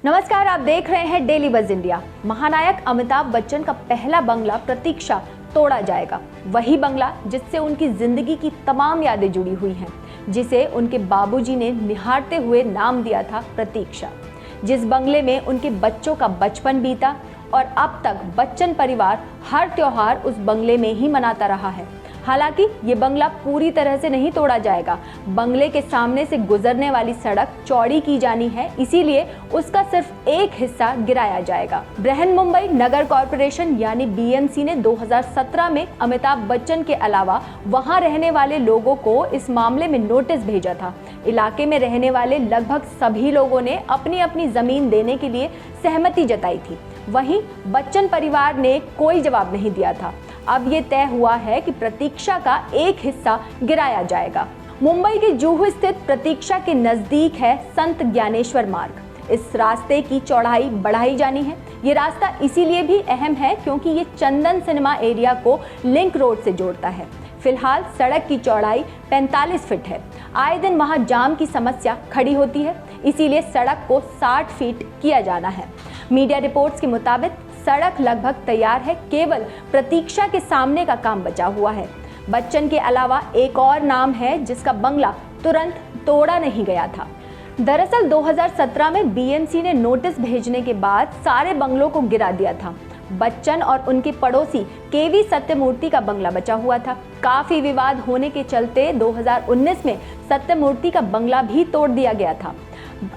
नमस्कार, आप देख रहे हैं डेली बज़ इंडिया। महानायक अमिताभ बच्चन का पहला बंगला प्रतीक्षा तोड़ा जाएगा। वही बंगला जिससे उनकी जिंदगी की तमाम यादें जुड़ी हुई हैं, जिसे उनके बाबूजी ने निहारते हुए नाम दिया था प्रतीक्षा। जिस बंगले में उनके बच्चों का बचपन बीता और अब तक बच्चन परिवार हर त्योहार उस बंगले में ही मनाता रहा है। हालांकि ये बंगला पूरी तरह से नहीं तोड़ा जाएगा। बंगले के सामने से गुजरने वाली सड़क चौड़ी की जानी है, इसीलिए उसका सिर्फ एक हिस्सा गिराया जाएगा। बृहन्मुंबई नगर कॉरपोरेशन यानी बीएमसी ने 2017 में अमिताभ बच्चन के अलावा वहां रहने वाले लोगों को इस मामले में नोटिस भेजा था। इलाके में रहने वाले लगभग सभी लोगों ने अपनी अपनी जमीन देने के लिए सहमति जताई थी। वहीं बच्चन परिवार ने कोई जवाब नहीं दिया था। अब ये तय हुआ है कि प्रतीक्षा का एक हिस्सा गिराया जाएगा। मुंबई के जुहू स्थित प्रतीक्षा के नजदीक है संत ज्ञानेश्वर मार्ग। इस रास्ते की चौड़ाई बढ़ाई जानी है। ये रास्ता इसीलिए भी अहम है क्योंकि ये चंदन सिनेमा एरिया को लिंक रोड से जोड़ता है। फिलहाल सड़क की चौड़ाई 45 फीट है। आए दिन वहां जाम की समस्या खड़ी होती है, इसीलिए सड़क को 60 फीट किया जाना है। मीडिया रिपोर्ट्स के मुताबिक सड़क लगभग तैयार है, केवल प्रतीक्षा के सामने का काम बचा हुआ है। बच्चन के अलावा एक और नाम है जिसका बंगला तुरंत तोड़ा नहीं गया था। दरअसल 2017 में बीएमसी ने नोटिस भेजने के बाद सारे बंगलों को गिरा दिया था। बच्चन और उनके पड़ोसी केवी सत्यमूर्ति का बंगला बचा हुआ था। काफी विवाद होने के चलते 2019 में सत्यमूर्ति का बंगला भी तोड़ दिया गया था।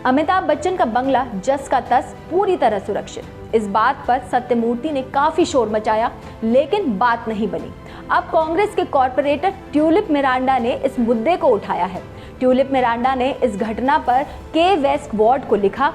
अमिताभ बच्चन का बंगला जस का तस पूरी तरह सुरक्षित। इस बात पर सत्यमूर्ति ने काफी शोर मचाया, लेकिन बात नहीं बनी। अब कांग्रेस के कॉर्पोरेटर ट्यूलिप मिरांडा ने इस मुद्दे को उठाया है। ट्यूलिप मिरांडा ने इस घटना पर के वेस्ट वार्ड को लिखा,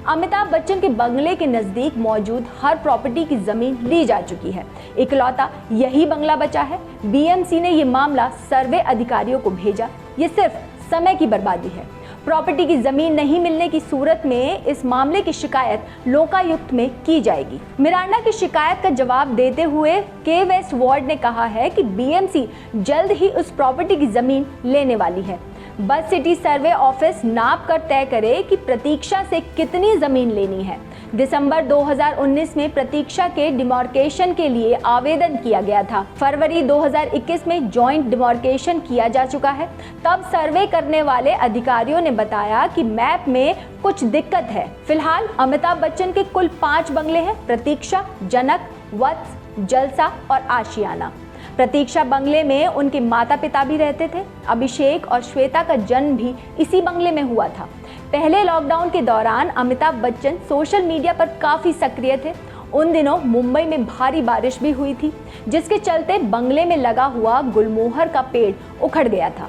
अमिताभ बच्चन के बंगले के नजदीक मौजूद हर प्रॉपर्टी की जमीन ली जा चुकी है। इकलौता यही बंगला बचा है। बीएमसी ने ये मामला सर्वे अधिकारियों को भेजा। ये सिर्फ समय की बर्बादी है। प्रॉपर्टी की जमीन नहीं मिलने की सूरत में इस मामले की शिकायत लोकायुक्त में की जाएगी। मिरांडा की शिकायत का जवाब देते हुए के वेस्ट वार्ड ने कहा है कि बीएमसी जल्द ही उस प्रॉपर्टी की जमीन लेने वाली है। बस सिटी सर्वे ऑफिस नाप कर तय करे कि प्रतीक्षा से कितनी जमीन लेनी है। दिसंबर 2019 में प्रतीक्षा के डिमार्केशन के लिए आवेदन किया गया था। फरवरी 2021 में जॉइंट डिमार्केशन किया जा चुका है। तब सर्वे करने वाले अधिकारियों ने बताया कि मैप में कुछ दिक्कत है। फिलहाल अमिताभ बच्चन के कुल 5 बंगले हैं: प्रतीक्षा, जनक, वत्स, जलसा और आशियाना। प्रतीक्षा बंगले में उनके माता पिता भी रहते थे। अभिषेक और श्वेता का जन्म भी इसी बंगले में हुआ था। पहले लॉकडाउन के दौरान अमिताभ बच्चन सोशल मीडिया पर काफ़ी सक्रिय थे। उन दिनों मुंबई में भारी बारिश भी हुई थी, जिसके चलते बंगले में लगा हुआ गुलमोहर का पेड़ उखड़ गया था।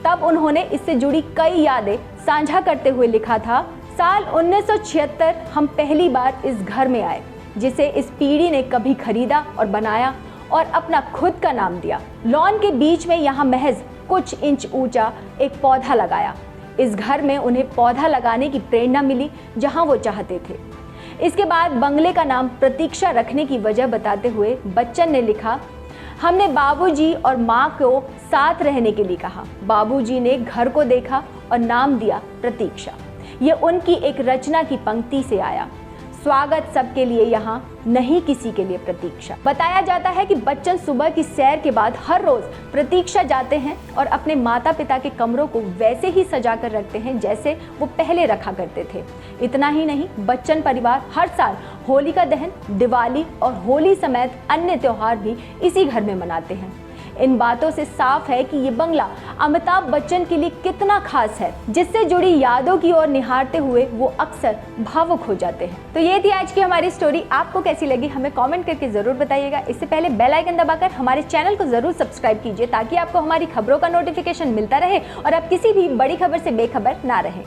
तब उन्होंने इससे जुड़ी कई यादें साझा करते हुए लिखा था, साल 1976 हम पहली बार इस घर में आए, जिसे इस पीढ़ी ने कभी खरीदा और बनाया और अपना खुद का नाम दिया। लॉन के बीच में यहाँ महज कुछ इंच ऊंचा एक पौधा लगाया। इस घर में उन्हें पौधा लगाने की प्रेरणा मिली जहाँ वो चाहते थे। इसके बाद बंगले का नाम प्रतीक्षा रखने की वजह बताते हुए बच्चन ने लिखा, हमने बाबूजी और माँ को साथ रहने के लिए कहा। बाबूजी ने घर को देखा और नाम दिया प्रतीक्षा। ये उनकी एक रचना की पंक्ति से आया, स्वागत सबके लिए यहाँ, नहीं किसी के लिए प्रतीक्षा। बताया जाता है कि बच्चन सुबह की सैर के बाद हर रोज प्रतीक्षा जाते हैं और अपने माता पिता के कमरों को वैसे ही सजा कर रखते हैं जैसे वो पहले रखा करते थे। इतना ही नहीं, बच्चन परिवार हर साल होलिका दहन, दिवाली और होली समेत अन्य त्योहार भी इसी घर में मनाते हैं। इन बातों से साफ है कि ये बंगला अमिताभ बच्चन के लिए कितना खास है, जिससे जुड़ी यादों की ओर निहारते हुए वो अक्सर भावुक हो जाते हैं। तो ये थी आज की हमारी स्टोरी। आपको कैसी लगी हमें कमेंट करके जरूर बताइएगा। इससे पहले बेल आइकन दबाकर हमारे चैनल को जरूर सब्सक्राइब कीजिए, ताकि आपको हमारी खबरों का नोटिफिकेशन मिलता रहे और आप किसी भी बड़ी खबर से बेखबर ना रहें।